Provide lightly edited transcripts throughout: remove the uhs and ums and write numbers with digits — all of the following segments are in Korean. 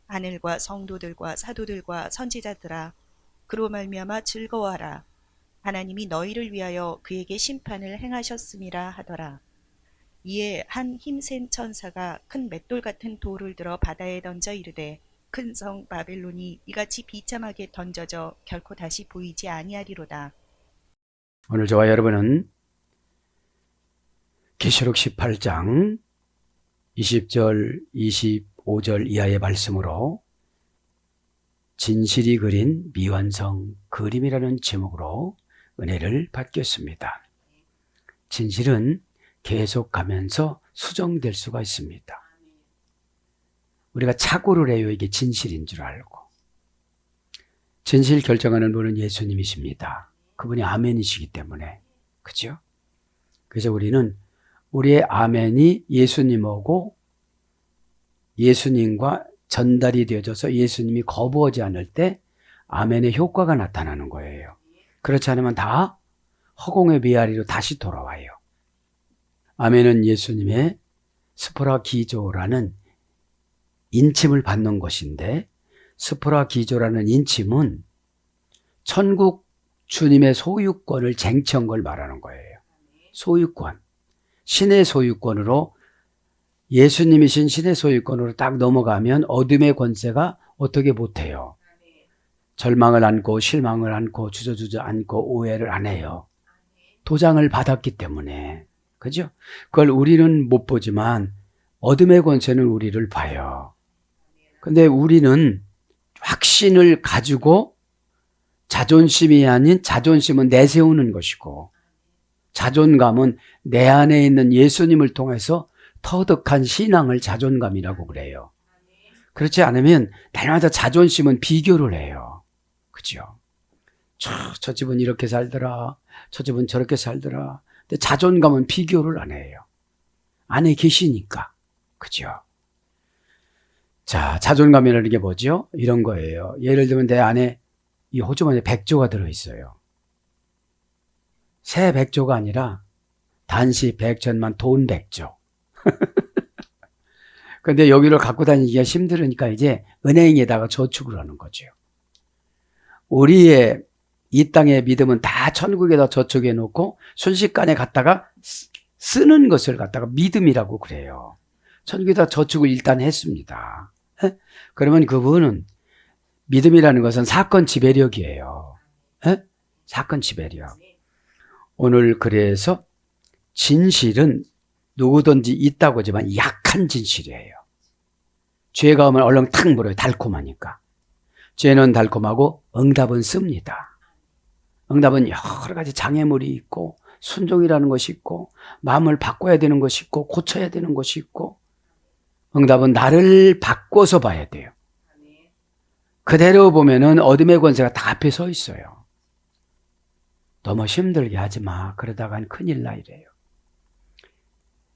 하늘과 성도들과 사도들과 선지자들아, 그로 말미암아 즐거워하라. 하나님이 너희를 위하여 그에게 심판을 행하셨음이라 하더라. 이에 한 힘센 천사가 큰 맷돌 같은 돌을 들어 바다에 던져 이르되, 큰 성 바벨론이 이같이 비참하게 던져져 결코 다시 보이지 아니하리로다. 오늘 저와 여러분은 계시록 18장 20절, 25절 이하의 말씀으로 진실이 그린 미완성 그림이라는 제목으로 은혜를 받겠습니다. 진실은 계속 가면서 수정될 수가 있습니다. 우리가 착오를 해요. 이게 진실인 줄 알고. 진실 결정하는 분은 예수님이십니다. 그분이 아멘이시기 때문에. 그죠? 그래서 우리는 우리의 아멘이 예수님하고 예수님과 전달이 되어져서 예수님이 거부하지 않을 때 아멘의 효과가 나타나는 거예요. 그렇지 않으면 다 허공의 메아리로 다시 돌아와요. 아멘은 예수님의 스포라기조라는 인침을 받는 것인데, 스포라기조라는 인침은 천국 주님의 소유권을 쟁취한 걸 말하는 거예요. 소유권. 신의 소유권으로, 예수님이신 신의 소유권으로 딱 넘어가면 어둠의 권세가 어떻게 못해요. 절망을 안고 실망을 안고 주저주저 안고 오해를 안 해요. 도장을 받았기 때문에. 그죠? 그걸 우리는 못 보지만 어둠의 권세는 우리를 봐요. 근데 우리는 확신을 가지고, 자존심이 아닌, 자존심은 내세우는 것이고 자존감은 내 안에 있는 예수님을 통해서 터득한 신앙을 자존감이라고 그래요. 그렇지 않으면 날마다 자존심은 비교를 해요. 그죠? 저 집은 이렇게 살더라, 저 집은 저렇게 살더라. 근데 자존감은 비교를 안 해요. 안에 계시니까. 그죠? 자, 자존감이라는 게 뭐죠? 이런 거예요. 예를 들면 내 안에 이 호주머니에 100조가 들어있어요. 새 100조가 아니라 단시 100천만 돈 100조. 근데 여기를 갖고 다니기가 힘들으니까 이제 은행에다가 저축을 하는 거죠. 우리의 이 땅의 믿음은 다 천국에다 저축해 놓고 순식간에 갖다가 쓰는 것을 갖다가 믿음이라고 그래요. 천국에다 저축을 일단 했습니다. 그러면 그분은, 믿음이라는 것은 사건 지배력이에요. 사건 지배력. 오늘 그래서 진실은 누구든지 있다고 하지만 약한 진실이에요. 죄가 오면 얼른 탁 물어요. 달콤하니까. 죄는 달콤하고 응답은 씁니다. 응답은 여러 가지 장애물이 있고 순종이라는 것이 있고 마음을 바꿔야 되는 것이 있고 고쳐야 되는 것이 있고, 응답은 나를 바꿔서 봐야 돼요. 그대로 보면은 어둠의 권세가 다 앞에 서 있어요. 너무 힘들게 하지 마. 그러다간 큰일 나 이래요.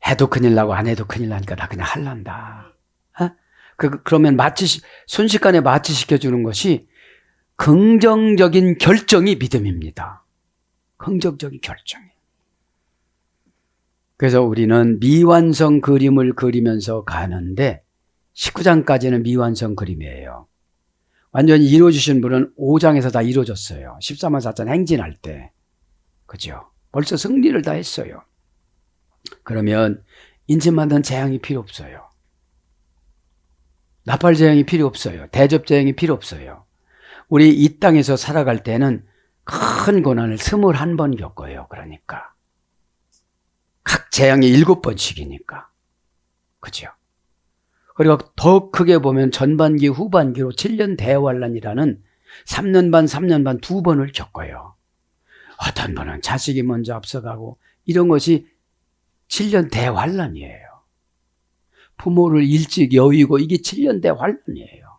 해도 큰일 나고 안 해도 큰일 나니까 나 그냥 할란다. 그러면 순식간에 마취시켜주는 것이 긍정적인 결정이 믿음입니다. 긍정적인 결정이. 그래서 우리는 미완성 그림을 그리면서 가는데 19장까지는 미완성 그림이에요. 완전히 이루어주신 분은 5장에서 다 이루어졌어요. 13만 4천 행진할 때. 그죠? 벌써 승리를 다 했어요. 그러면 인침받는 재앙이 필요 없어요. 나팔 재앙이 필요 없어요. 대접 재앙이 필요 없어요. 우리 이 땅에서 살아갈 때는 큰 고난을 21번 겪어요. 그러니까 각 재앙이 7번씩이니까. 그죠? 그리고 더 크게 보면 전반기 후반기로 7년 대환란이라는 3년 반 3년 반 2번을 겪어요. 어떤 분은 자식이 먼저 앞서가고 이런 것이 7년 대환란이에요. 부모를 일찍 여의고 이게 7년 대환란이에요.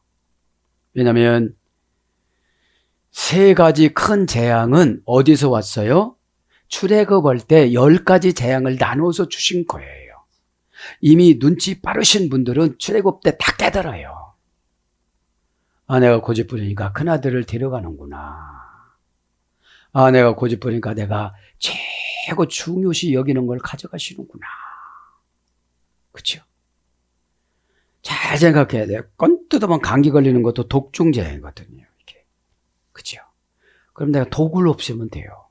왜냐하면 3가지 큰 재앙은 어디서 왔어요? 출애굽할 때 10가지 재앙을 나눠서 주신 거예요. 이미 눈치 빠르신 분들은 출애굽 때 다 깨달아요. 내가 고집부리니까 큰아들을 데려가는구나. 내가 고집부리니까 내가 최고 중요시 여기는 걸 가져가시는구나. 그렇죠? 잘 생각해야 돼요. 건 뜯으면 감기 걸리는 것도 독중재거든요. 이게. 그죠? 그럼 내가 독을 없애면 돼요.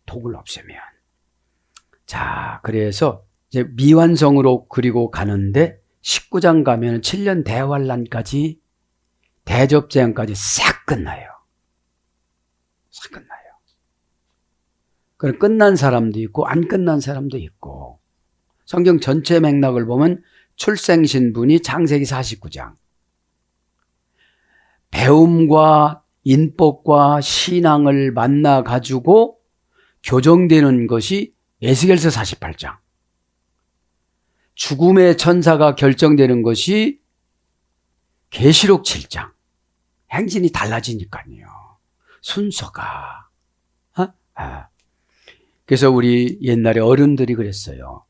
독을 없애면. 자, 그래서 이제 미완성으로 그리고 가는데 19장 가면 7년 대환란까지 대접재앙까지 싹 끝나요. 싹 끝나요. 그럼 끝난 사람도 있고 안 끝난 사람도 있고 성경 전체 맥락을 보면 출생신분이 창세기 49장 배움과 인법과 신앙을 만나 가지고 교정되는 것이 에스겔서 48장 죽음의 천사가 결정되는 것이 계시록 7장 행진이 달라지니까요. 순서가 그래서 우리 옛날에 어른들이 그랬어요.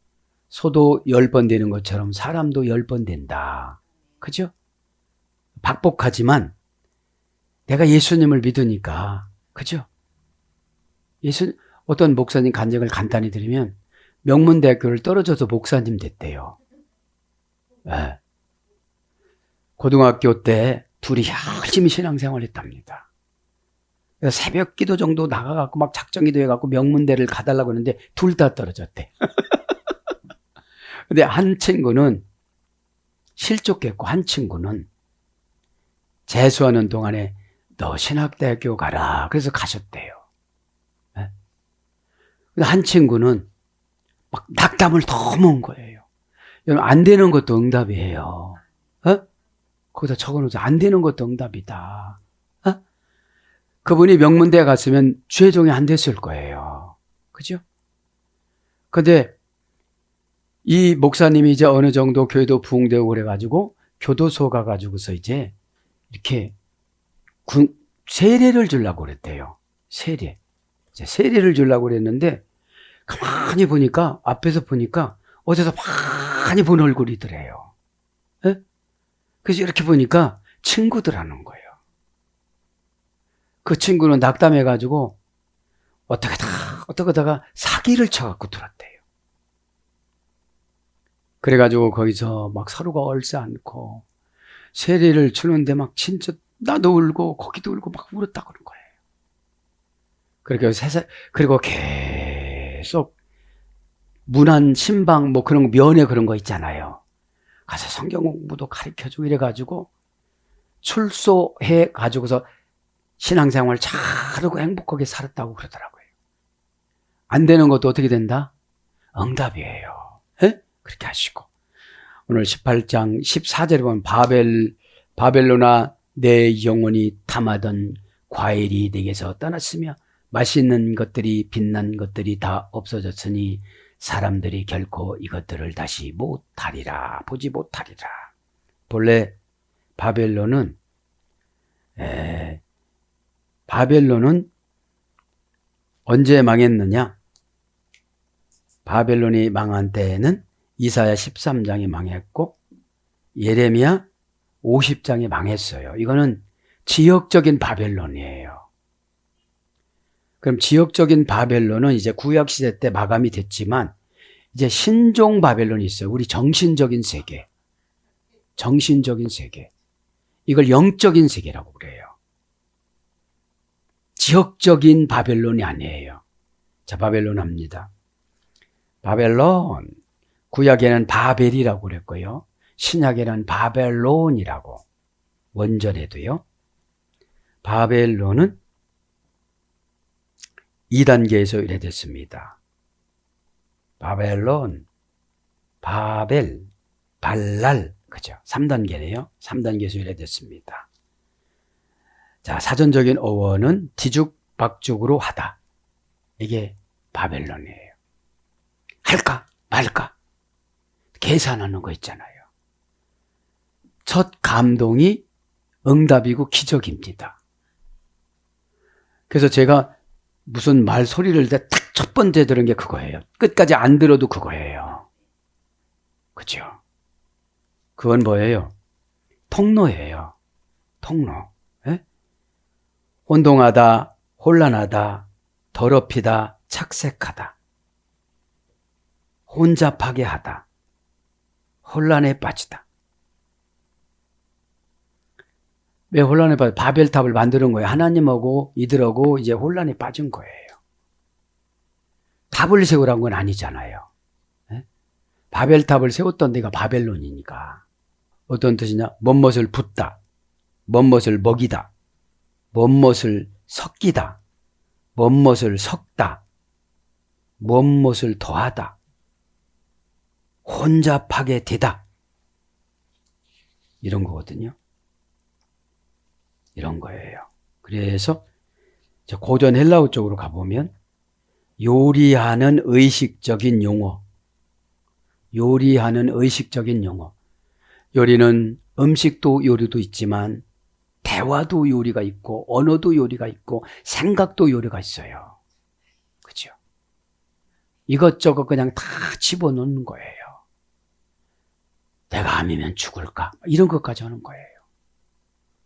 소도 10번 되는 것처럼 사람도 10번 된다. 그죠? 박복하지만 내가 예수님을 믿으니까 그죠? 어떤 목사님 간증을 간단히 들으면 명문대학교를 떨어져서 목사님 됐대요. 네. 고등학교 때 둘이 열심히 신앙생활 했답니다. 새벽 기도 정도 나가갖고 막 작정기도 해갖고 명문대를 가달라고 했는데 둘 다 떨어졌대. 근데 한 친구는 실족했고 한 친구는 재수하는 동안에 너 신학대학교 가라. 그래서 가셨대요. 네? 근데 한 친구는 막 낙담을 너무 한 거예요. 여러분, 안 되는 것도 응답이에요. 거기다 적어놓으세요. 안 되는 것도 응답이다. 그분이 명문대에 갔으면 최종이 안 됐을 거예요. 그죠? 근데 이 목사님이 이제 어느 정도 교회도 부흥되고 그래가지고 교도소 가가지고서 이제 이렇게 세례를 주려고 그랬대요. 세례를 주려고 그랬는데 가만히 보니까 앞에서 보니까 어디서 많이 본 얼굴이더래요. 네? 그래서 이렇게 보니까 친구들 하는 거예요. 그 친구는 낙담해가지고 어떻게다가 사기를 쳐갖고 들었대요. 그래가지고 거기서 막 서로가 얼싸안고 세례를 주는데 막 진짜 나도 울고 거기도 울고 막 울었다 그런 거예요. 그리고 계속 문안 신방 뭐 그런 거 면회 그런 거 있잖아요. 가서 성경 공부도 가르쳐주고 이래가지고 출소해 가지고서 신앙생활 잘하고 행복하게 살았다고 그러더라고요. 안 되는 것도 어떻게 된다? 응답이에요. 에? 그렇게 하시고 오늘 18장 14절에 보면 바벨로나 내 영혼이 탐하던 과일이 내게서 떠났으며 맛있는 것들이 빛난 것들이 다 없어졌으니 사람들이 결코 이것들을 다시 보지 못하리라. 본래 바벨론은 언제 망했느냐? 바벨론이 망한 때에는 이사야 13장이 망했고 예레미야 50장이 망했어요. 이거는 지역적인 바벨론이에요. 그럼 지역적인 바벨론은 이제 구약시대 때 마감이 됐지만 이제 신종 바벨론이 있어요. 우리 정신적인 세계. 이걸 영적인 세계라고 그래요. 지역적인 바벨론이 아니에요. 자, 바벨론 합니다. 바벨론, 구약에는 바벨이라고 그랬고요. 신약에는 바벨론이라고 원절에도요. 바벨론은 2단계에서 이래 됐습니다. 바벨론, 바벨, 발랄, 그죠? 3단계네요. 3단계에서 이래 됐습니다. 자, 사전적인 어원은 뒤죽박죽으로 하다. 이게 바벨론이에요. 할까 말까 계산하는 거 있잖아요. 첫 감동이 응답이고 기적입니다. 그래서 제가 무슨 말 소리를 딱 첫 번째 들은 게 그거예요. 끝까지 안 들어도 그거예요. 그죠? 그건 뭐예요? 통로예요. 통로. 에? 혼동하다, 혼란하다, 더럽히다, 착색하다, 혼잡하게 하다, 혼란에 빠지다. 왜 혼란에 빠져? 바벨탑을 만드는 거예요. 하나님하고 이들하고 이제 혼란에 빠진 거예요. 탑을 세우라는 건 아니잖아요. 네? 바벨탑을 세웠던 데가 바벨론이니까. 어떤 뜻이냐? 뭔것을 붓다, 뭔것을 먹이다, 뭔것을 섞이다, 뭔것을 섞다, 뭔것을 더하다, 혼잡하게 되다, 이런 거거든요. 이런 거예요. 그래서 고전 헬라어 쪽으로 가보면 요리하는 의식적인 용어, 요리하는 의식적인 용어. 요리는 음식도 요리도 있지만 대화도 요리가 있고 언어도 요리가 있고 생각도 요리가 있어요. 그죠? 이것저것 그냥 다 집어넣는 거예요. 내가 암이면 죽을까? 이런 것까지 하는 거예요.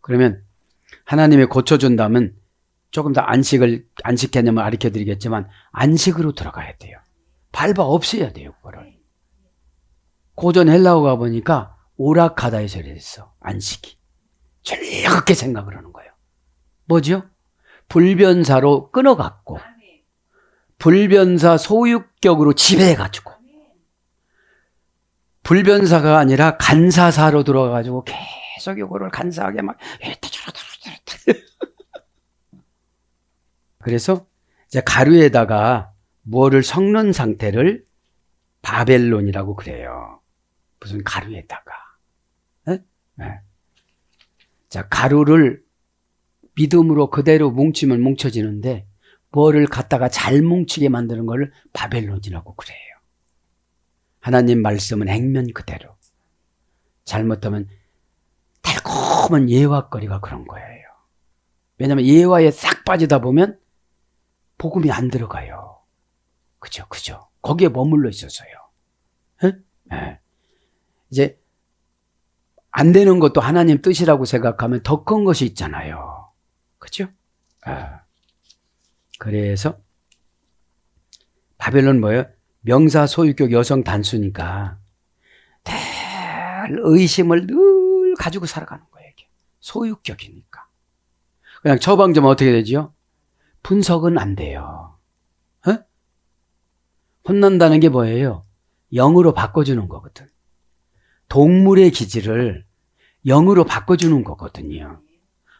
그러면 하나님이 고쳐준다면 조금 더 안식 개념을 가르쳐 드리겠지만 안식으로 들어가야 돼요. 밟아 없애야 돼요, 그거를. 고전 헬라어 가보니까 오락하다에서 이랬어, 안식이. 즐겁게 생각을 하는 거예요. 뭐죠? 불변사로 끊어갖고, 불변사 소유격으로 지배해가지고, 불변사가 아니라 간사사로 들어가가지고 계속 이거를 간사하게 막, 그래서 이제 가루에다가 뭐를 섞는 상태를 바벨론이라고 그래요. 무슨 가루에다가. 네? 네. 자, 가루를 믿음으로 그대로 뭉치면 뭉쳐지는데 뭐를 갖다가 잘 뭉치게 만드는 걸 바벨론이라고 그래요. 하나님 말씀은 액면 그대로. 잘못하면 달콤한 예화거리가 그런 거예요. 왜냐하면 예화에 싹 빠지다 보면 복음이 안 들어가요. 그죠? 거기에 머물러 있어서요. 네? 네. 이제 안 되는 것도 하나님 뜻이라고 생각하면 더 큰 것이 있잖아요. 그죠? 그래서 바벨론 뭐예요? 명사 소유격 여성 단수니까 늘 의심을 늘 가지고 살아가는 거예요. 이게. 소유격이니까. 그냥 처방전 어떻게 되죠? 분석은 안 돼요. 어? 혼난다는 게 뭐예요? 영으로 바꿔주는 거거든. 동물의 기질을 영으로 바꿔주는 거거든요.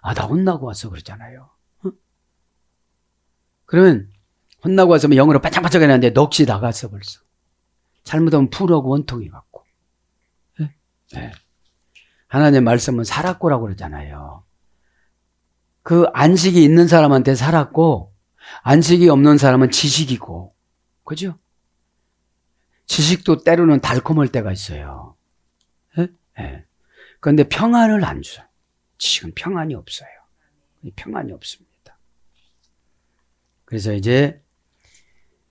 아, 나 혼나고 왔어 그러잖아요. 어? 그러면 혼나고 왔으면 영으로 반짝반짝 해놨는데 넋이 나갔어 벌써. 잘못하면 풀하고 원통이 갖고. 네? 네. 하나님 말씀은 살았고라고 그러잖아요. 그 안식이 있는 사람한테 살았고 안식이 없는 사람은 지식이고. 그죠? 지식도 때로는 달콤할 때가 있어요. 네. 그런데 평안을 안 줘요. 지식은 평안이 없어요. 평안이 없습니다. 그래서 이제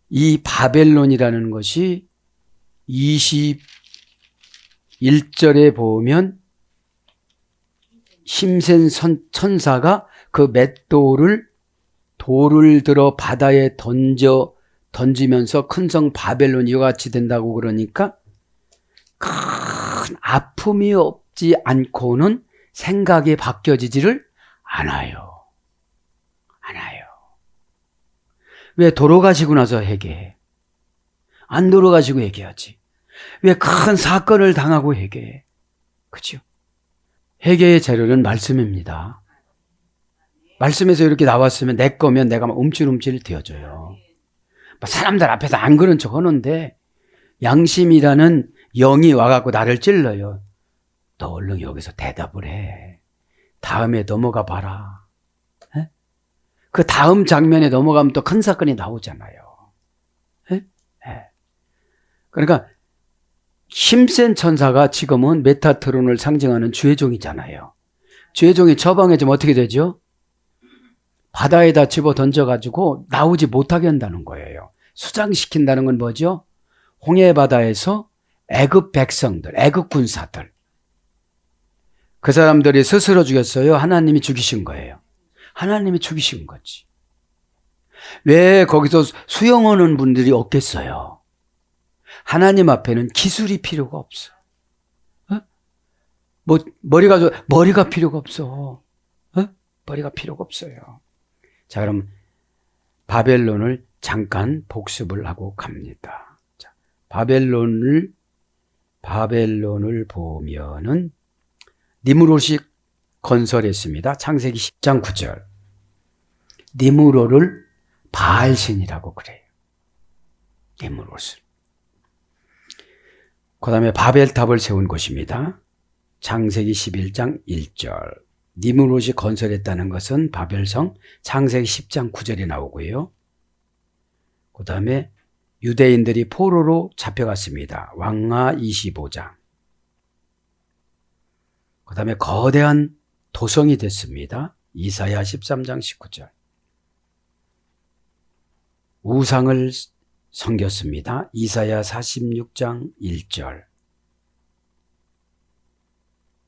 이 바벨론이라는 것이 21절에 보면 힘센 천사가 그 맷돌을 돌을 들어 바다에 던지면서 큰 성 바벨론이 이와 같이 된다고 그러니까 큰 아픔이 없지 않고는 생각이 바뀌어지지를 않아요. 왜 돌아가시고 나서 회개해? 안 돌아가시고 회개하지. 왜 큰 사건을 당하고 회개해? 그렇죠? 회개의 재료는 말씀입니다. 말씀에서 이렇게 나왔으면 내 거면 내가 막 움찔움찔 되어져요. 사람들 앞에서 안 그런 척 하는데 양심이라는 영이 와갖고 나를 찔러요. 너 얼른 여기서 대답을 해. 다음에 넘어가 봐라. 에? 그 다음 장면에 넘어가면 또 큰 사건이 나오잖아요. 에? 그러니까 힘센 천사가 지금은 메타트론을 상징하는 주의종이잖아요. 주의종이 처방해지면 어떻게 되죠? 바다에다 집어 던져가지고 나오지 못하게 한다는 거예요. 수장시킨다는 건 뭐죠? 홍해바다에서 애굽 백성들, 애굽 군사들. 그 사람들이 스스로 죽였어요? 하나님이 죽이신 거예요. 하나님이 죽이신 거지. 왜 거기서 수영하는 분들이 없겠어요? 하나님 앞에는 기술이 필요가 없어. 어? 머리가 필요가 없어. 맞벌이가 필요가 없어요. 자, 그럼 바벨론을 잠깐 복습을 하고 갑니다. 자, 바벨론을 보면은 니므롯이 건설했습니다. 창세기 10장 9절. 니므롯을 바알신이라고 그래요. 니므롯을. 그 다음에 바벨탑을 세운 곳입니다. 창세기 11장 1절. 니므롯이 건설했다는 것은 바벨성 창세기 10장 9절에 나오고요. 그 다음에 유대인들이 포로로 잡혀갔습니다. 왕하 25장. 그 다음에 거대한 도성이 됐습니다. 이사야 13장 19절. 우상을 섬겼습니다. 이사야 46장 1절.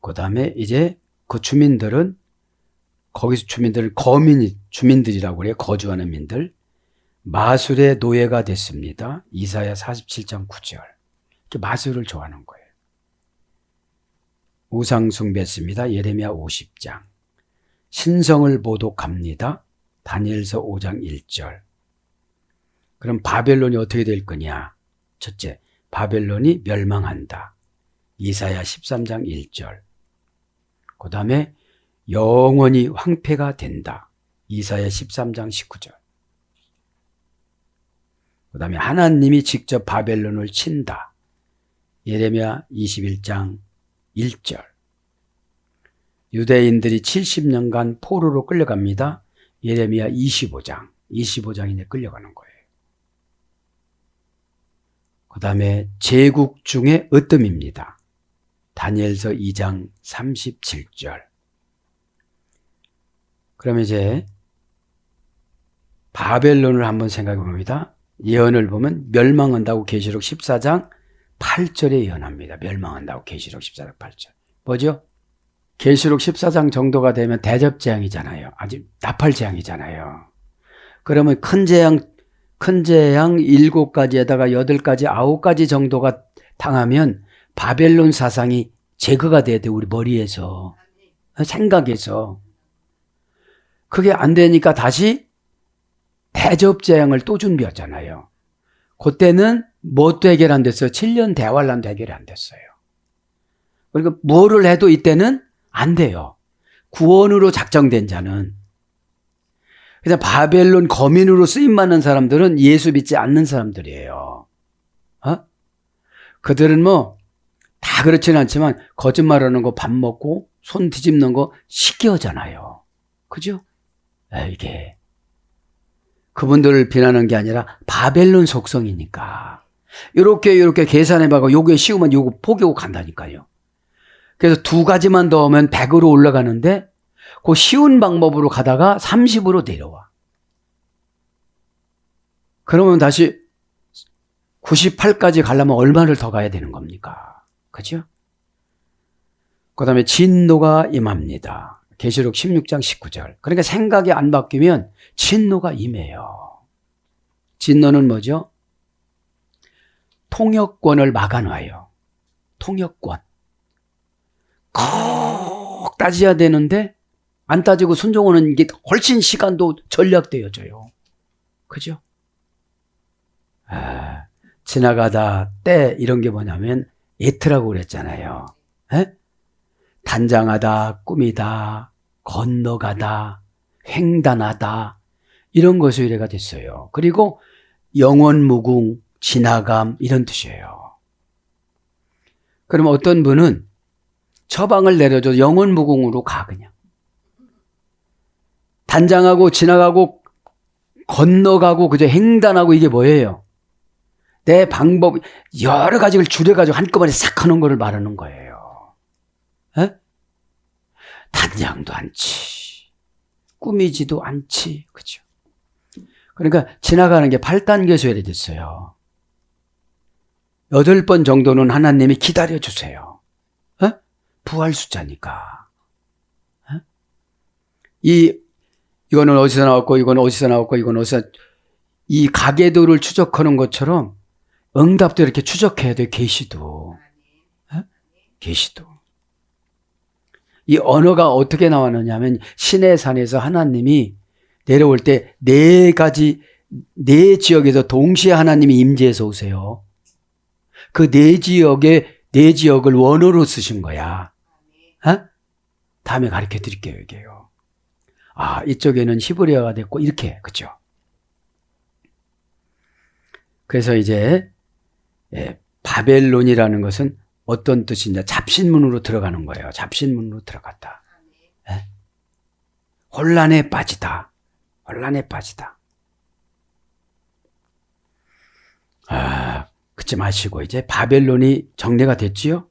그 다음에 이제 그 주민들은, 거기서 주민들은 주민들이라고 그래요. 거주하는 민들. 마술의 노예가 됐습니다. 이사야 47장 9절. 이렇게 마술을 좋아하는 거예요. 우상 숭배했습니다. 예레미야 50장. 신성을 모독합니다. 다니엘서 5장 1절. 그럼 바벨론이 어떻게 될 거냐? 첫째, 바벨론이 멸망한다. 이사야 13장 1절. 그 다음에 영원히 황폐가 된다. 이사야 13장 19절. 그 다음에 하나님이 직접 바벨론을 친다. 예레미야 21장 1절. 유대인들이 70년간 포로로 끌려갑니다. 예레미야 25장이네 끌려가는 거예요. 그 다음에 제국 중에 으뜸입니다. 다니엘서 2장 37절. 그러면 이제 바벨론을 한번 생각해 봅니다. 예언을 보면 멸망한다고 계시록 14장 8절에 예언합니다. 멸망한다고 계시록 14장 8절. 뭐죠? 계시록 14장 정도가 되면 대접재앙이잖아요. 아주 나팔재앙이잖아요. 그러면 큰 재앙 7가지에다가 8가지, 9가지 정도가 당하면 바벨론 사상이 제거가 돼야 돼, 우리 머리에서. 생각에서. 그게 안 되니까 다시 대접재앙을 또 준비했잖아요. 그때는 뭣도 해결 안 됐어요. 7년 대환란도 해결이 안 됐어요. 그러니까 뭐를 해도 이때는 안 돼요. 구원으로 작정된 자는. 그래서 바벨론 거민으로 쓰임받는 사람들은 예수 믿지 않는 사람들이에요. 그들은 다 그렇지는 않지만 거짓말하는 거, 밥 먹고 손 뒤집는 거 쉽게 하잖아요. 그죠? 이게 그분들을 비난하는 게 아니라 바벨론 속성이니까 이렇게 계산해봐고 요게 쉬우면 요거 포기하고 간다니까요. 그래서 2가지만 더 하면 100으로 올라가는데 그 쉬운 방법으로 가다가 30으로 내려와. 그러면 다시 98까지 가려면 얼마를 더 가야 되는 겁니까? 그죠? 그 다음에 진노가 임합니다. 계시록 16장 19절. 그러니까 생각이 안 바뀌면 진노가 임해요. 진노는 뭐죠? 통역권을 막아놔요. 통역권. 꼭 따져야 되는데 안 따지고 순종하는 게 훨씬 시간도 전략되어져요. 그죠? 지나가다 때 이런 게 뭐냐면 예트라고 그랬잖아요. 단장하다, 꾸미다, 건너가다, 횡단하다 이런 것이 의뢰가 됐어요. 그리고 영원무궁, 지나감 이런 뜻이에요. 그러면 어떤 분은 처방을 내려줘 영원무궁으로 가 그냥. 단장하고 지나가고 건너가고 그저 횡단하고 이게 뭐예요? 내 방법 여러 가지를 줄여가지고 한꺼번에 싹 하는 거를 말하는 거예요. 단장도 않지, 꾸미지도 않지, 그죠? 그러니까 지나가는 게 8단계 소열이 됐어요. 8번 정도는 하나님이 기다려주세요. 부활 숫자니까. 이거는 어디서 나왔고, 이건 어디서 나왔고, 이건 어디서, 이 가계도를 추적하는 것처럼 응답도 이렇게 추적해야 돼, 계시도. 계시도. 이 언어가 어떻게 나왔느냐 하면 시내 산에서 하나님이 내려올 때 네 가지, 네 지역에서 동시에 하나님이 임재해서 오세요. 그 네 지역을 원어로 쓰신 거야. 어? 다음에 가르쳐 드릴게요, 이게요. 아, 이쪽에는 히브리어가 됐고, 이렇게, 그죠? 그래서 이제, 바벨론이라는 것은 어떤 뜻이냐? 잡신문으로 들어가는 거예요. 잡신문으로 들어갔다. 예? 혼란에 빠지다. 혼란에 빠지다. 아, 그치 마시고 이제 바벨론이 정리가 됐지요?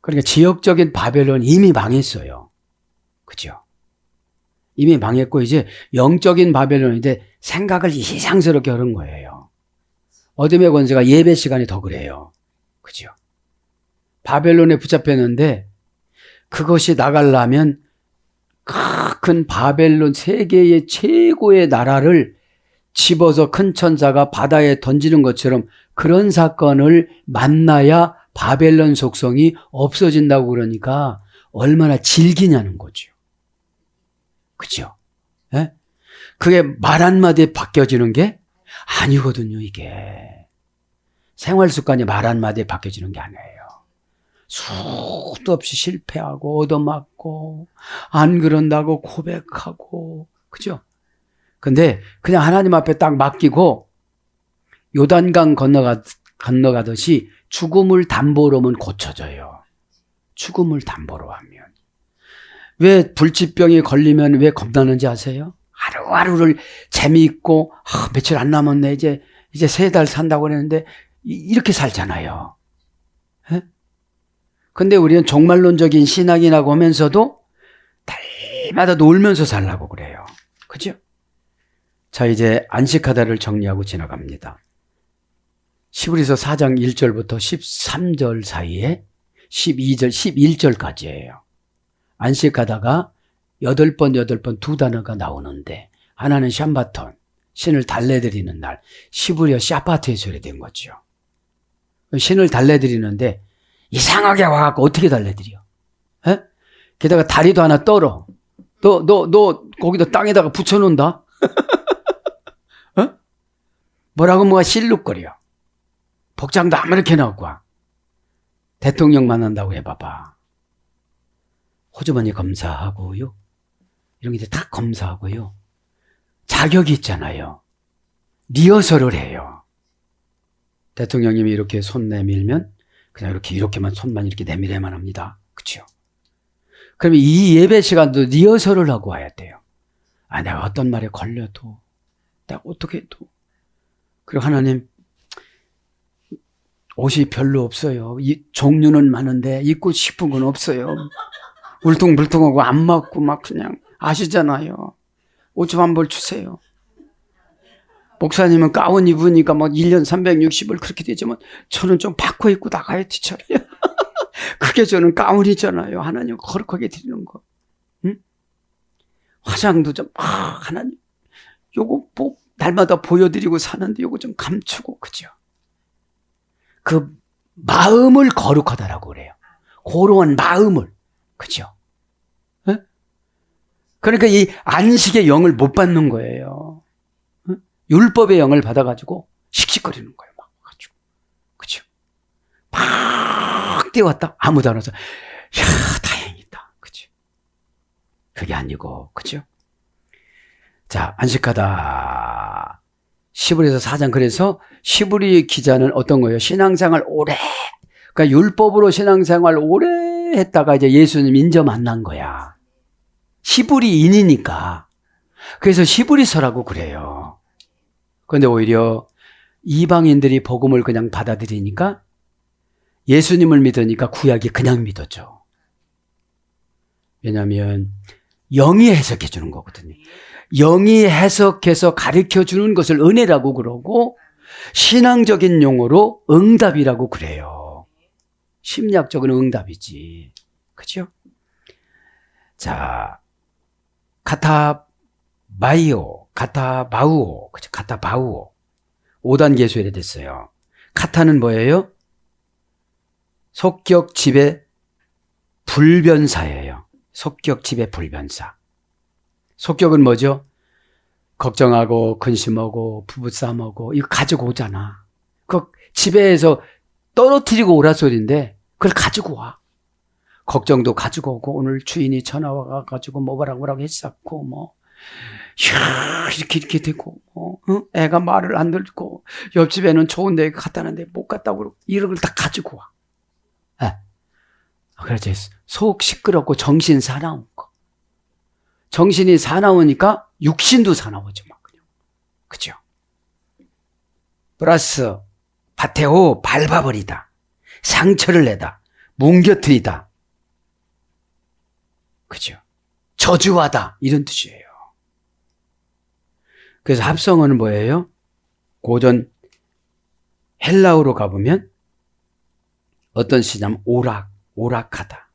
그러니까 지역적인 바벨론이 이미 망했어요. 그죠? 이미 망했고 이제 영적인 바벨론인데 생각을 이상스럽게 하는 거예요. 어둠의 권세가 예배 시간이 더 그래요. 그죠? 바벨론에 붙잡혔는데 그것이 나가려면 큰 바벨론 세계의 최고의 나라를 집어서 큰 천사가 바다에 던지는 것처럼 그런 사건을 만나야 바벨론 속성이 없어진다고 그러니까 얼마나 질기냐는 거죠. 그죠? 예? 그게 말 한마디에 바뀌어지는 게 아니거든요, 이게. 생활 습관이 말 한마디에 바뀌어지는 게 아니에요. 수도 없이 실패하고 얻어맞고 안 그런다고 고백하고 그죠? 근데 그냥 하나님 앞에 딱 맡기고 요단강 건너가듯이 죽음을 담보로 하면 고쳐져요. 죽음을 담보로 하면. 왜 불치병이 걸리면 왜 겁나는지 아세요? 하루하루를 재미있고 며칠 안 남았네 이제 3달 산다고 그랬는데 이렇게 살잖아요. 에? 근데 우리는 종말론적인 신앙이라고 하면서도 달마다 놀면서 살라고 그래요. 그죠? 자, 이제 안식하다를 정리하고 지나갑니다. 히브리서 4장 1절부터 13절 사이에 12절, 11절까지예요. 안식하다가 8번 두 단어가 나오는데 하나는 샴바톤, 신을 달래드리는 날, 히브리어 샤바트에서 소리된 거죠. 신을 달래드리는데 이상하게 와갖고 어떻게 달래드려? 에? 게다가 다리도 하나 떨어. 너 거기다 땅에다가 붙여놓는다? 어? 뭐라고 뭐가 실룩거려. 복장도 아무렇게 나오고 와. 대통령 만난다고 해봐봐. 호주머니 검사하고요. 이런 게 다 검사하고요. 자격이 있잖아요. 리허설을 해요. 대통령님이 이렇게 손 내밀면 그냥 이렇게만 손만 이렇게 내밀어야만 합니다. 그렇죠? 그러면 이 예배 시간도 리허설을 하고 와야 돼요. 아, 내가 어떤 말에 걸려도 내가 어떻게 해도. 그리고 하나님 옷이 별로 없어요. 이 종류는 많은데 입고 싶은 건 없어요. 울퉁불퉁하고 안 맞고 막 그냥 아시잖아요. 옷 좀 한 벌 주세요. 목사님은 가운 입으니까 막 1년 360을 그렇게 되지만 저는 좀 바꿔 입고 나가야 되잖아요. 그게 저는 가운이잖아요. 하나님 거룩하게 드리는 거. 응? 화장도 좀 하나님 요거 뭐 날마다 보여드리고 사는데 요거 좀 감추고 그죠? 그 마음을 거룩하다라고 그래요. 고로한 마음을. 그죠? 네? 그러니까 이 안식의 영을 못 받는 거예요. 네? 율법의 영을 받아가지고 씩씩거리는 거예요. 막 가지고. 그죠? 막 뛰어왔다. 아무도 안 와서, 야, 다행이다. 그죠? 그게 아니고, 그죠? 자, 안식하다. 히브리서 4장. 그래서 히브리 기자는 어떤 거예요? 신앙생활 오래, 그러니까 율법으로 신앙생활 오래 했다가 이제 예수님 인저 만난 거야. 히브리인이니까. 그래서 히브리서라고 그래요. 그런데 오히려 이방인들이 복음을 그냥 받아들이니까 예수님을 믿으니까 구약이 그냥 믿어져. 왜냐하면 영이 해석해 주는 거거든요. 영이 해석해서 가르쳐 주는 것을 은혜라고 그러고 신앙적인 용어로 응답이라고 그래요. 심리학적인 응답이지. 그죠? 자, 카타바이오, 카타바우오, 그죠? 카타바우오. 5단계 소열이 됐어요. 카타는 뭐예요? 속격, 지배, 불변사예요. 속격 지배 불변사. 속격은 뭐죠? 걱정하고 근심하고 부부싸움하고 이거 가지고 오잖아. 그 집에서 떨어뜨리고 오라 소리인데 그걸 가지고 와. 걱정도 가지고 오고 오늘 주인이 전화 와가지고 뭐라고 했었고 뭐 이렇게 되고 애가 말을 안 듣고 옆집에는 좋은 데 갔다 왔는데 못 갔다고 그러고 이런 걸 다 가지고 와. 네. 그렇지. 속 시끄럽고 정신 사나운 거. 정신이 사나우니까 육신도 사나워져 막 그냥. 그죠? 플러스 바테오 밟아버리다. 상처를 내다. 뭉겨뜨리다. 그죠? 저주하다. 이런 뜻이에요. 그래서 합성어는 뭐예요? 고전 헬라어로 가보면 어떤 시냐면 오락하다.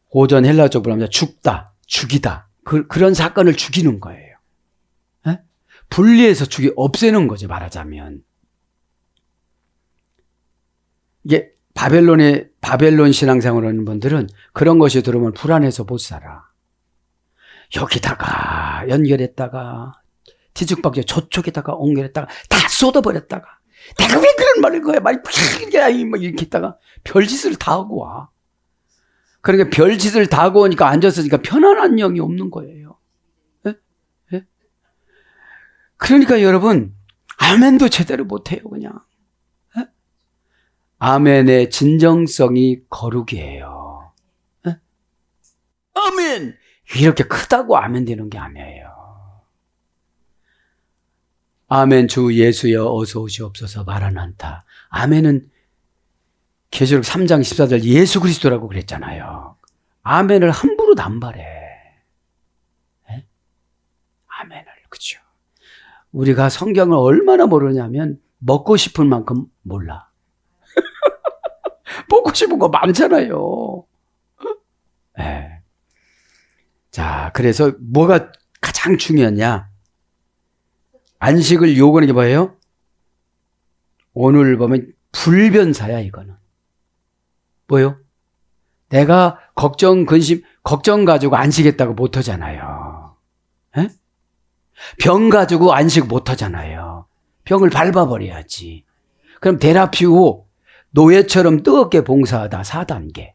고전 헬라어 쪽으로 하면 죽다, 죽이다. 그런 사건을 죽이는 거예요. 에? 분리해서 없애는 거죠, 말하자면. 이게 바벨론 신앙생활을 하는 분들은 그런 것이 들어오면 불안해서 못 살아. 여기다가 연결했다가 뒤죽박죽 저쪽에다가 옮겨냈다가 다 쏟아버렸다가 내가 왜 그런 말을 거야? 이렇게 했다가 별짓을 다 하고 와. 그러니까 별짓을 다 하고 오니까 앉았으니까 편안한 영이 없는 거예요. 예? 예? 그러니까 여러분 아멘도 제대로 못해요 그냥. 예? 아멘의 진정성이 거룩이에요. 예? 아멘! 이렇게 크다고 아멘 되는 게 아니에요. 아멘 주 예수여 어서 오시옵소서 마라난타. 아멘은 계시록 3장 14절 예수 그리스도라고 그랬잖아요. 아멘을 함부로 남발해. 네? 아멘을. 그죠? 우리가 성경을 얼마나 모르냐면 먹고 싶은 만큼 몰라. 먹고 싶은 거 많잖아요. 네. 자, 그래서 뭐가 가장 중요하냐? 안식을 요구하는 게 뭐예요? 오늘 보면 불변사야 이거는. 뭐요? 내가 걱정 가지고 안식했다고 못하잖아요. 에? 병 가지고 안식 못하잖아요. 병을 밟아버려야지. 그럼 대라 피우고 노예처럼 뜨겁게 봉사하다 4단계.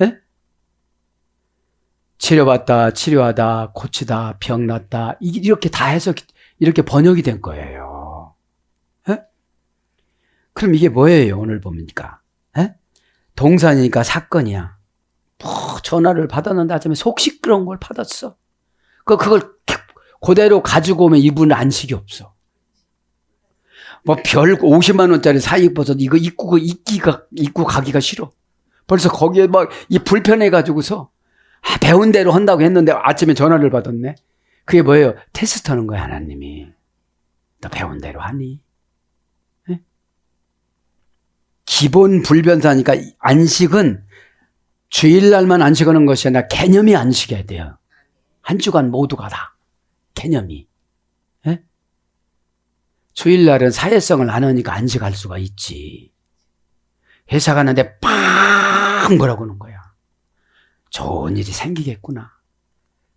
에? 치료하다 고치다 병 났다 이렇게 다 해서 이렇게 번역이 된 거예요. 에? 그럼 이게 뭐예요 오늘 보니까? 에? 동산이니까 사건이야. 전화를 받았는데 아침에 속 시끄러운 걸 받았어. 그걸 그대로 가지고 오면 이분은 안식이 없어. 뭐 별 50만 원짜리 사입버섯 이거 입고 가기가 싫어. 벌써 거기에 막 이 불편해가지고서 배운 대로 한다고 했는데 아침에 전화를 받았네. 그게 뭐예요? 테스트하는 거야 하나님이. 너 배운 대로 하니? 네? 기본 불변사니까 안식은 주일날만 안식하는 것이 아니라 개념이 안식해야 돼요. 한 주간 모두가 다 개념이. 네? 주일날은 사회성을 안 하니까 안식할 수가 있지. 회사 가는데 빵 뭐라고 하는 거야. 좋은 일이 생기겠구나.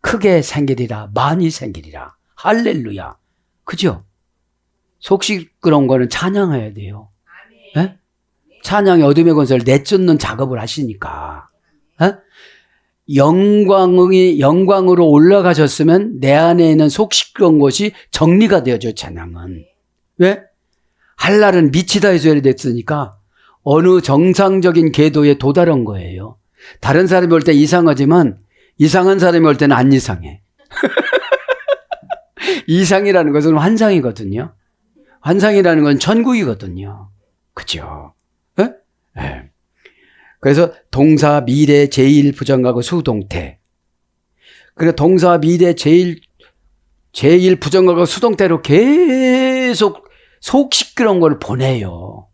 크게 생기리라 많이 생기리라. 할렐루야. 그죠? 속 시끄러운 거는 찬양해야 돼요. 네? 찬양이 어둠의 권세를 내쫓는 작업을 하시니까. 네? 영광으로 올라가셨으면 내 안에 있는 속 시끄러운 것이 정리가 되어져 찬양은. 왜? 할 날은 미치다 해줘야 됐으니까 어느 정상적인 궤도에 도달한 거예요. 다른 사람이 볼 때 이상하지만 이상한 사람이 올 때는 안 이상해. 이상이라는 것은 환상이거든요. 환상이라는 건 천국이거든요. 그죠? 네? 네. 그래서 동사, 미래, 제1, 부정하고 수동태. 그래서 동사, 미래, 제1, 부정하고 수동태로 계속 속 시끄러운 걸 보내요.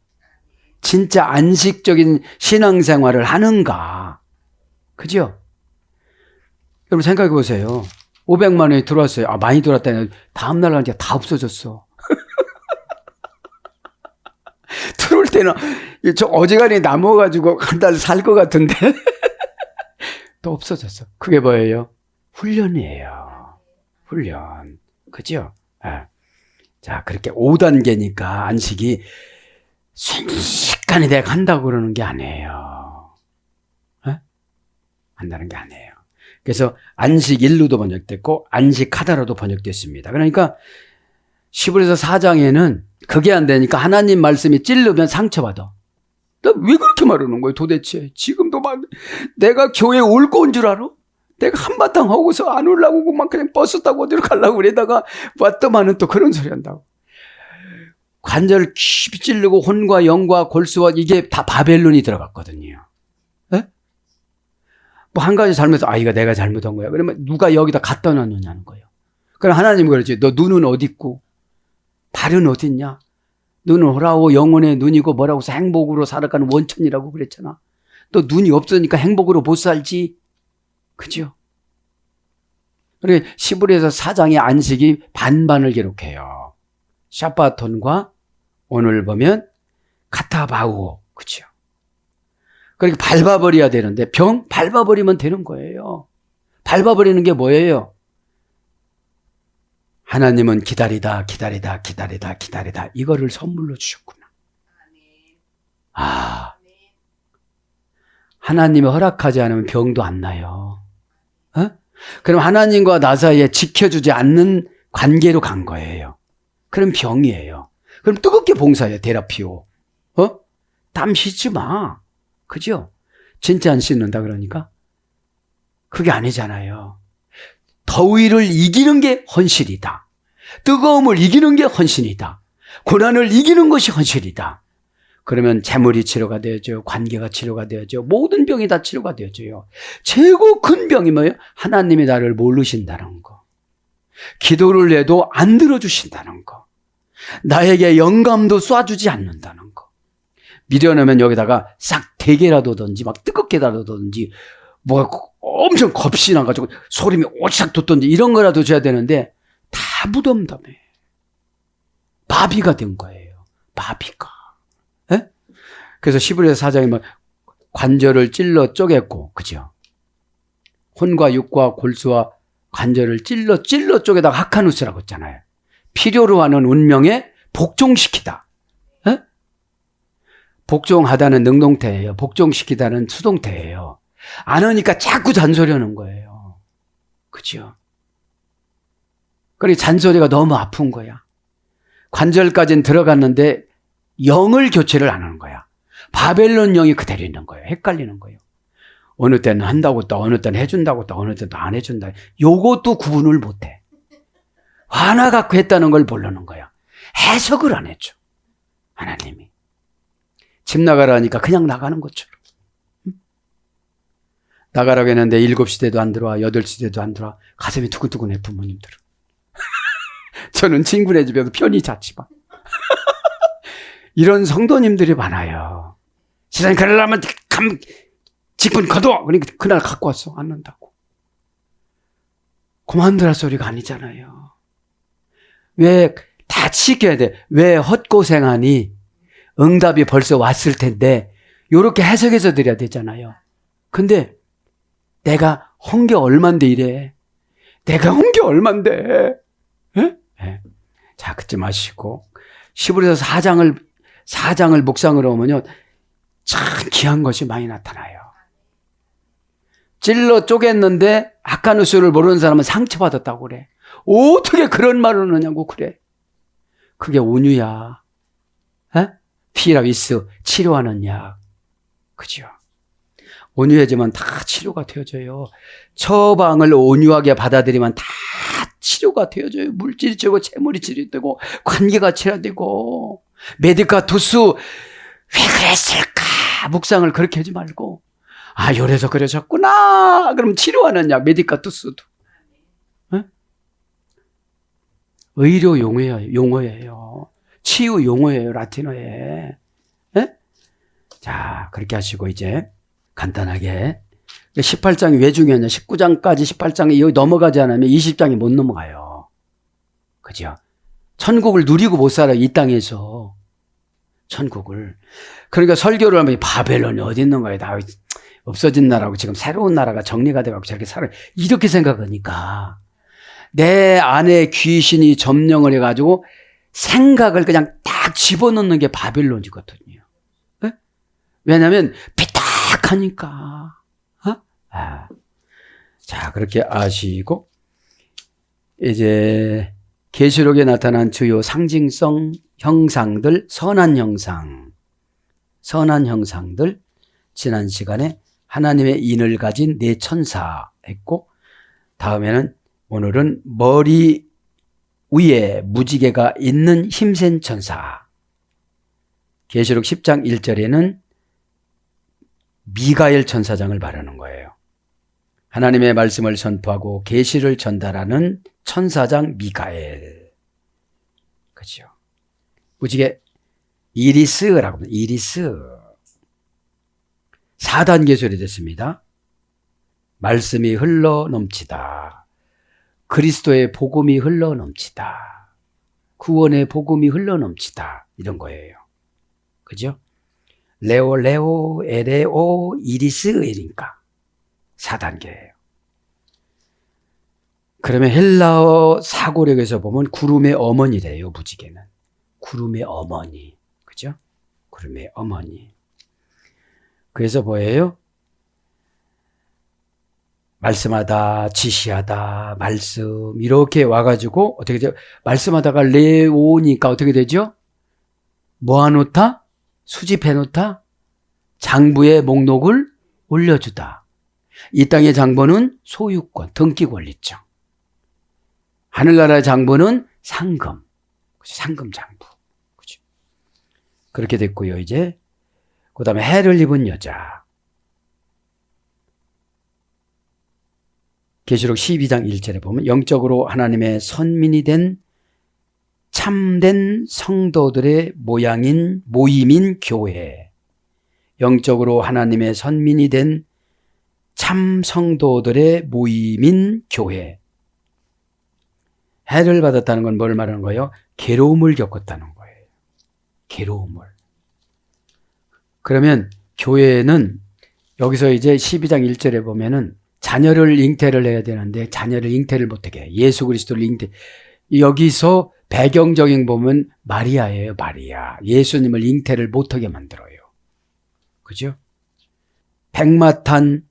진짜 안식적인 신앙생활을 하는가. 그죠? 여러분 생각해 보세요. 500만 원이 들어왔어요. 많이 들어왔다니 다음날 가니까 다 없어졌어. 들어올 때는 저 어지간히 남아가지고 한 달 살 것 같은데 또 없어졌어. 그게 뭐예요? 훈련이에요. 훈련. 그죠? 아. 자, 그렇게 5단계니까 안식이 순식간에 내가 한다고 그러는 게 아니에요. 에? 한다는 게 아니에요. 그래서 안식 일루도 번역됐고 안식하다로도 번역됐습니다. 그러니까 시브리서 4장에는 그게 안 되니까 하나님 말씀이 찔르면 상처받아. 나 왜 그렇게 말하는 거예요 도대체? 지금도 막 내가 교회 올 거 온 줄 알아? 내가 한바탕 하고서 안 올라오고 막 그냥 버스 타고 어디로 가려고 그러다가 왔더만은 또 그런 소리 한다고. 관절 깊이 찌르고 혼과 영과 골수와 이게 다 바벨론이 들어갔거든요. 네? 뭐 한 가지 잘못해서 이거 내가 잘못한 거야. 그러면 누가 여기다 갖다 놨느냐는 거예요. 그럼 하나님은 그러지. 너 눈은 어디 있고 발은 어디 있냐? 눈은 호라고 영혼의 눈이고 뭐라고 해서 행복으로 살아가는 원천이라고 그랬잖아. 또 눈이 없으니까 행복으로 못 살지. 그죠? 그래 시브리서 4장의 안식이 반반을 기록해요. 샤바톤과 오늘 보면 카타바우오. 그죠? 그러니까 밟아버려야 되는데 병 밟아버리면 되는 거예요. 밟아버리는 게 뭐예요? 하나님은 기다리다 이거를 선물로 주셨구나. 하나님이 허락하지 않으면 병도 안 나요. 어? 그럼 하나님과 나 사이에 지켜주지 않는 관계로 간 거예요. 그럼 병이에요. 그럼 뜨겁게 봉사해, 테라피오. 땀 씻지 마. 그죠? 진짜 안 씻는다 그러니까? 그게 아니잖아요. 더위를 이기는 게 헌신이다. 뜨거움을 이기는 게 헌신이다. 고난을 이기는 것이 헌신이다. 그러면 재물이 치료가 되어져요. 관계가 치료가 되어져요. 모든 병이 다 치료가 되어져요. 최고 큰 병이 뭐예요? 하나님이 나를 모르신다는 거. 기도를 해도 안 들어주신다는 거. 나에게 영감도 쏴주지 않는다는 거. 미련하면 여기다가 싹 대게라도 던지 막 뜨겁게라도 던지 뭐가 엄청 겁이 나가지고 소름이 오싹 돋던지 이런 거라도 줘야 되는데 다 무덤덤해. 마비가 된 거예요. 마비가. 에? 그래서 시브리서 4장에 뭐 관절을 찔러 쪼갰고, 그죠? 혼과 육과 골수와 관절을 찔러 쪼개다가 하카누스라고 했잖아요. 필요로 하는 운명에 복종시키다. 에? 복종하다는 능동태예요. 복종시키다는 수동태예요. 안 하니까 자꾸 잔소리하는 거예요. 그죠? 그러니 잔소리가 너무 아픈 거야. 관절까지는 들어갔는데 영을 교체를 안 하는 거야. 바벨론 영이 그대로 있는 거예요. 헷갈리는 거예요. 어느 때는 한다고 또 어느 때는 해준다고 또 어느 때는 안 해준다. 요것도 구분을 못해. 하나 갖고 했다는 걸 모르는 거야. 해석을 안 해줘. 하나님이. 집 나가라니까 그냥 나가는 것처럼. 나가라고 했는데 7시 대도 안 들어와, 8시 대도 안 들어와. 가슴이 두근두근해, 부모님들은. 저는 친구네 집에도 편히 잤지만. 이런 성도님들이 많아요. 세상에 그러려면 직분 거둬! 그러니까 그날 갖고 왔어. 안 난다고. 그만두라 소리가 아니잖아요. 왜 다 지켜야 돼? 왜 헛고생하니? 응답이 벌써 왔을 텐데 요렇게 해석해서 드려야 되잖아요. 근데 내가 헌 게 얼만데 이래. 내가 헌 게 얼만데. 에? 네. 자, 그때 마시고 시브리서 4장을 묵상으로 오면요. 참 귀한 것이 많이 나타나요. 찔러 쪼갰는데 하카누스를 모르는 사람은 상처받았다고 그래. 어떻게 그런 말을 하냐고 그래. 그게 온유야. 에? 피라위스 치료하는 약. 그죠? 온유해지면 다 치료가 되어져요. 처방을 온유하게 받아들이면 다 치료가 되어져요. 물질이 치료고 재물이 치료되고 관계가 치료되고. 메디카투스 왜 그랬을까? 묵상을 그렇게 하지 말고 요래서 그러셨구나. 그럼 치료하는 약 메디카투스도. 의료 용어예요. 치유 용어예요. 라틴어에. 에? 자, 그렇게 하시고 이제 간단하게 18장이 왜 중요하냐. 19장까지 18장이 여기 넘어가지 않으면 20장이 못 넘어가요. 그죠? 천국을 누리고 못 살아요. 이 땅에서. 천국을. 그러니까 설교를 하면 바벨론이 어디 있는 거야. 다 없어진 나라고 지금 새로운 나라가 정리가 돼가고 저렇게 살아. 이렇게 생각하니까 내 안에 귀신이 점령을 해가지고 생각을 그냥 딱 집어넣는 게 바벨론이거든요. 네? 왜냐하면 삐딱하니까. 자, 그렇게 아시고 이제 계시록에 나타난 주요 상징성 형상들, 선한 형상들 지난 시간에 하나님의 인을 가진 네 천사 했고, 다음에는 오늘은 머리 위에 무지개가 있는 힘센 천사. 계시록 10장 1절에는 미가엘 천사장을 말하는 거예요. 하나님의 말씀을 선포하고 계시를 전달하는 천사장 미가엘. 그렇죠. 무지개 이리스라고 합니다. 이리스. 4단계 소리 됐습니다. 말씀이 흘러 넘치다. 그리스도의 복음이 흘러 넘치다. 구원의 복음이 흘러 넘치다. 이런 거예요. 그죠? 레오, 에레오, 이리스 이니까 4단계예요. 그러면 헬라어 사고력에서 보면 구름의 어머니래요, 무지개는. 구름의 어머니. 그죠? 구름의 어머니. 그래서 뭐예요? 말씀하다, 지시하다, 말씀, 이렇게 와가지고, 어떻게 돼요? 말씀하다가 레오니까 어떻게 되죠? 모아놓다? 수집해놓다? 장부의 목록을 올려주다. 이 땅의 장부는 소유권, 등기 권리죠. 하늘나라의 장부는 상금, 상금 장부. 그죠? 그렇게 됐고요, 이제. 그 다음에 해를 입은 여자. 계시록 12장 1절에 보면 영적으로 하나님의 선민이 된 참된 성도들의 모임인 교회. 영적으로 하나님의 선민이 된 참 성도들의 모임인 교회. 해를 받았다는 건 뭘 말하는 거예요? 괴로움을 겪었다는 거예요. 괴로움을. 그러면 교회는 여기서 이제 12장 1절에 보면은 자녀를 잉태를 해야 되는데 자녀를 잉태를 못하게 해요. 예수 그리스도를 잉태. 여기서 배경적인 보면 마리아예요. 마리아. 예수님을 잉태를 못하게 만들어요. 그죠? 백마탄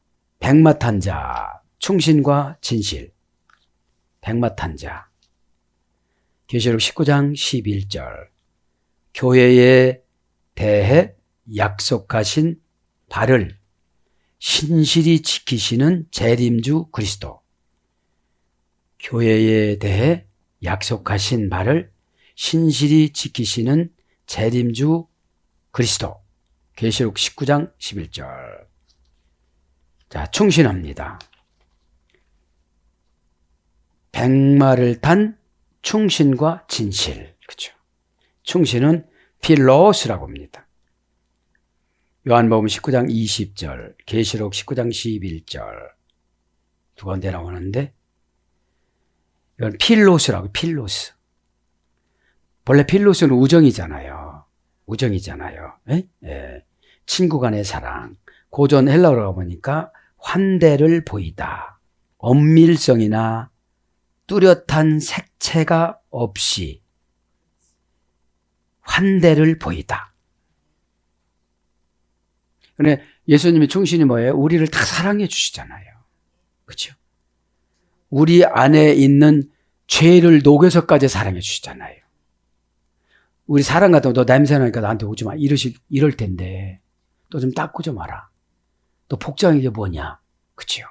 자, 충신과 진실. 백마탄 자. 계시록 19장 11절. 교회에 대해 약속하신 바를 신실히 지키시는 재림주 그리스도. 교회에 대해 약속하신 바를 신실히 지키시는 재림주 그리스도. 계시록 19장 11절. 자, 충신합니다. 백마를 탄 충신과 진실. 그렇죠. 충신은 필로스라고 합니다. 요한복음 19장 20절, 계시록 19장 11절 두 군데 나오는데 이건 필로스라고. 필로스. 원래 필로스는 우정이잖아요. 우정이잖아요. 예? 예. 친구 간의 사랑. 고전 헬라어로 가보니까 환대를 보이다. 엄밀성이나 뚜렷한 색채가 없이 환대를 보이다. 근데 예수님의 충신이 뭐예요? 우리를 다 사랑해 주시잖아요. 그렇죠? 우리 안에 있는 죄를 녹여서까지 사랑해 주시잖아요. 우리 사람 같으면 너 냄새 나니까 나한테 오지 마. 이럴 텐데 너 좀 닦고 좀 와라. 너 복장이 이게 뭐냐? 그렇죠?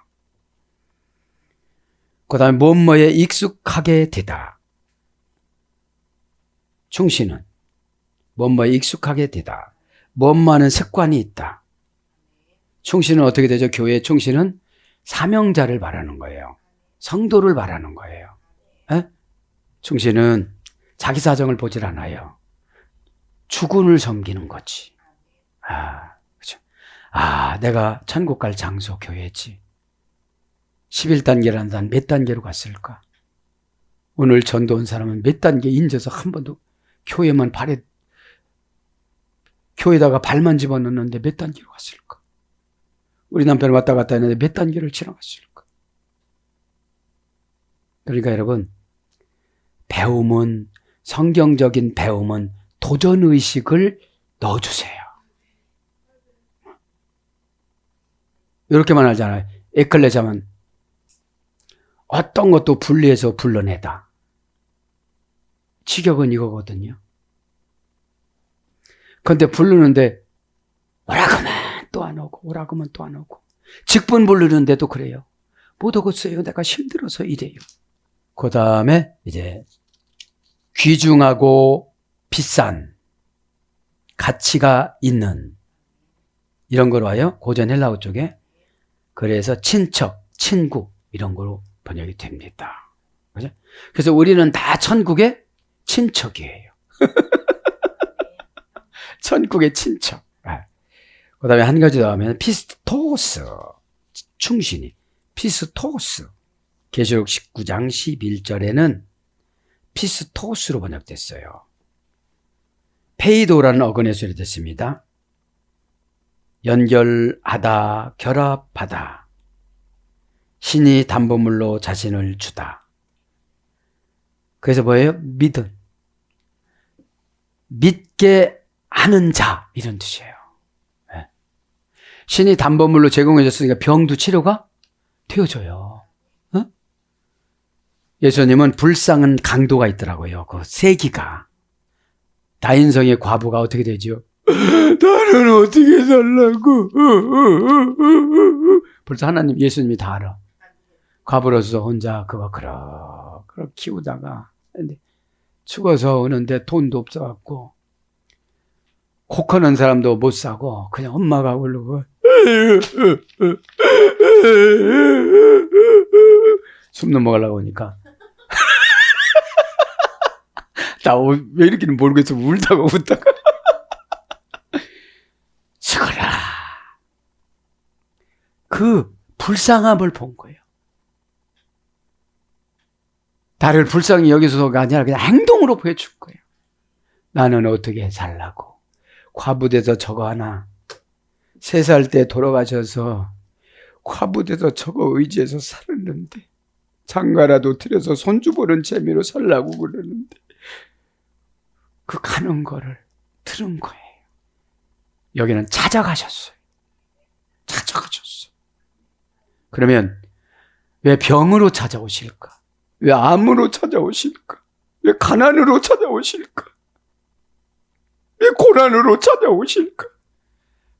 그 다음에 뭐뭐에 익숙하게 되다. 충신은 뭐뭐에 익숙하게 되다. 뭐뭐하는 습관이 있다. 충신은 어떻게 되죠? 교회의 충신은 사명자를 말하는 거예요. 성도를 말하는 거예요. 에? 충신은 자기 사정을 보질 않아요. 주군을 섬기는 거지. 그렇죠. 내가 천국 갈 장소 교회지. 11단계라는 난 몇 단계로 갔을까? 오늘 전도 온 사람은 몇 단계 인져서 한 번도 교회만 발에 교회에다가 발만 집어넣는데 몇 단계로 갔을까? 우리 남편 왔다 갔다 했는데 몇 단계를 지나갔을까? 그러니까 여러분, 배움은, 성경적인 배움은 도전의식을 넣어주세요. 이렇게만 하잖아요. 에클레시아만 어떤 것도 분리해서 불러내다. 직역은 이거거든요. 그런데 부르는데 오라고 하면 또 안 오고 오라고 하면 또 안 오고, 직분 부르는데도 그래요. 못 오겠어요. 내가 힘들어서 이래요. 그 다음에 이제 귀중하고 비싼 가치가 있는 이런 거로 와요. 고전 헬라어 쪽에. 그래서 친척, 친구 이런 거로 번역이 됩니다. 그죠? 그래서 우리는 다 천국의 친척이에요. 천국의 친척. 그 다음에 한 가지 더 하면 피스토스, 충신이. 피스토스. 계시록 19장 11절에는 피스토스로 번역됐어요. 페이도라는 어근에서 소리됐습니다. 연결하다, 결합하다. 신이 담보물로 자신을 주다. 그래서 뭐예요? 믿음. 믿게 하는 자, 이런 뜻이에요. 네. 신이 담보물로 제공해 줬으니까 병도 치료가 되어져요. 어? 예수님은 불쌍한 강도가 있더라고요. 그 세기가. 다인성의 과부가 어떻게 되죠? 나는 어떻게 살라고? 벌써 하나님, 예수님이 다 알아. 과부로서 혼자 그거 그렇게 키우다가 죽어서 오는데 돈도 없어갖고 코 크는 사람도 못 사고 그냥 엄마가 울고 숨 넘어가려고 하니까 나 왜 이렇게는 모르겠어. 울다가 웃다가 죽어라. 그 불쌍함을 본 거예요. 나를 불쌍히 여기서가 아니라 그냥 행동으로 보여줄 거예요. 나는 어떻게 살라고. 과부돼서 저거 하나. 3살 때 돌아가셔서 과부돼서 저거 의지해서 살았는데 장가라도 들여서 손주 보는 재미로 살라고 그러는데 그 가는 거를 들은 거예요. 여기는 찾아가셨어요. 찾아가셨어요. 그러면 왜 병으로 찾아오실까? 왜 암으로 찾아오실까? 왜 가난으로 찾아오실까? 왜 고난으로 찾아오실까?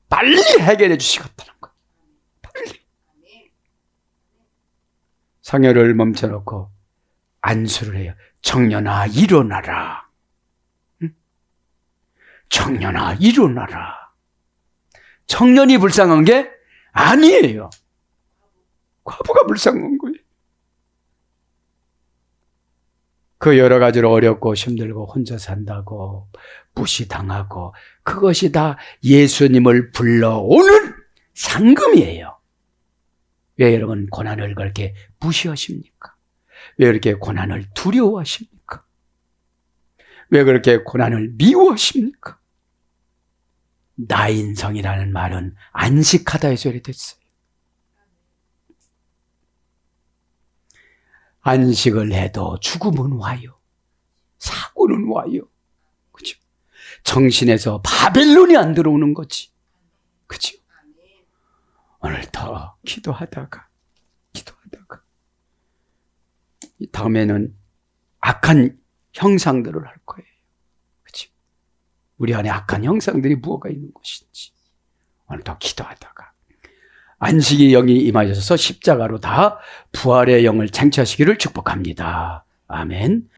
빨리 해결해 주시겠다는 거예요. 빨리. 상여를 멈춰놓고 안수를 해요. 청년아 일어나라. 응? 청년아 일어나라. 청년이 불쌍한 게 아니에요. 과부가 불쌍한 거예요. 그 여러 가지로 어렵고 힘들고 혼자 산다고 무시당하고 그것이 다 예수님을 불러오는 상금이에요. 왜 여러분 고난을 그렇게 무시하십니까? 왜 이렇게 고난을 두려워하십니까? 왜 그렇게 고난을 미워하십니까? 나인성이라는 말은 안식하다에서 이랬어요. 안식을 해도 죽음은 와요. 사고는 와요. 그죠? 정신에서 바벨론이 안 들어오는 거지. 그죠? 오늘 더 기도하다가 다음에는 악한 형상들을 할 거예요. 그죠? 우리 안에 악한 형상들이 무엇가 있는 것인지 오늘 더 기도하다가 안식의 영이 임하셔서 십자가로 다 부활의 영을 쟁취하시기를 축복합니다. 아멘.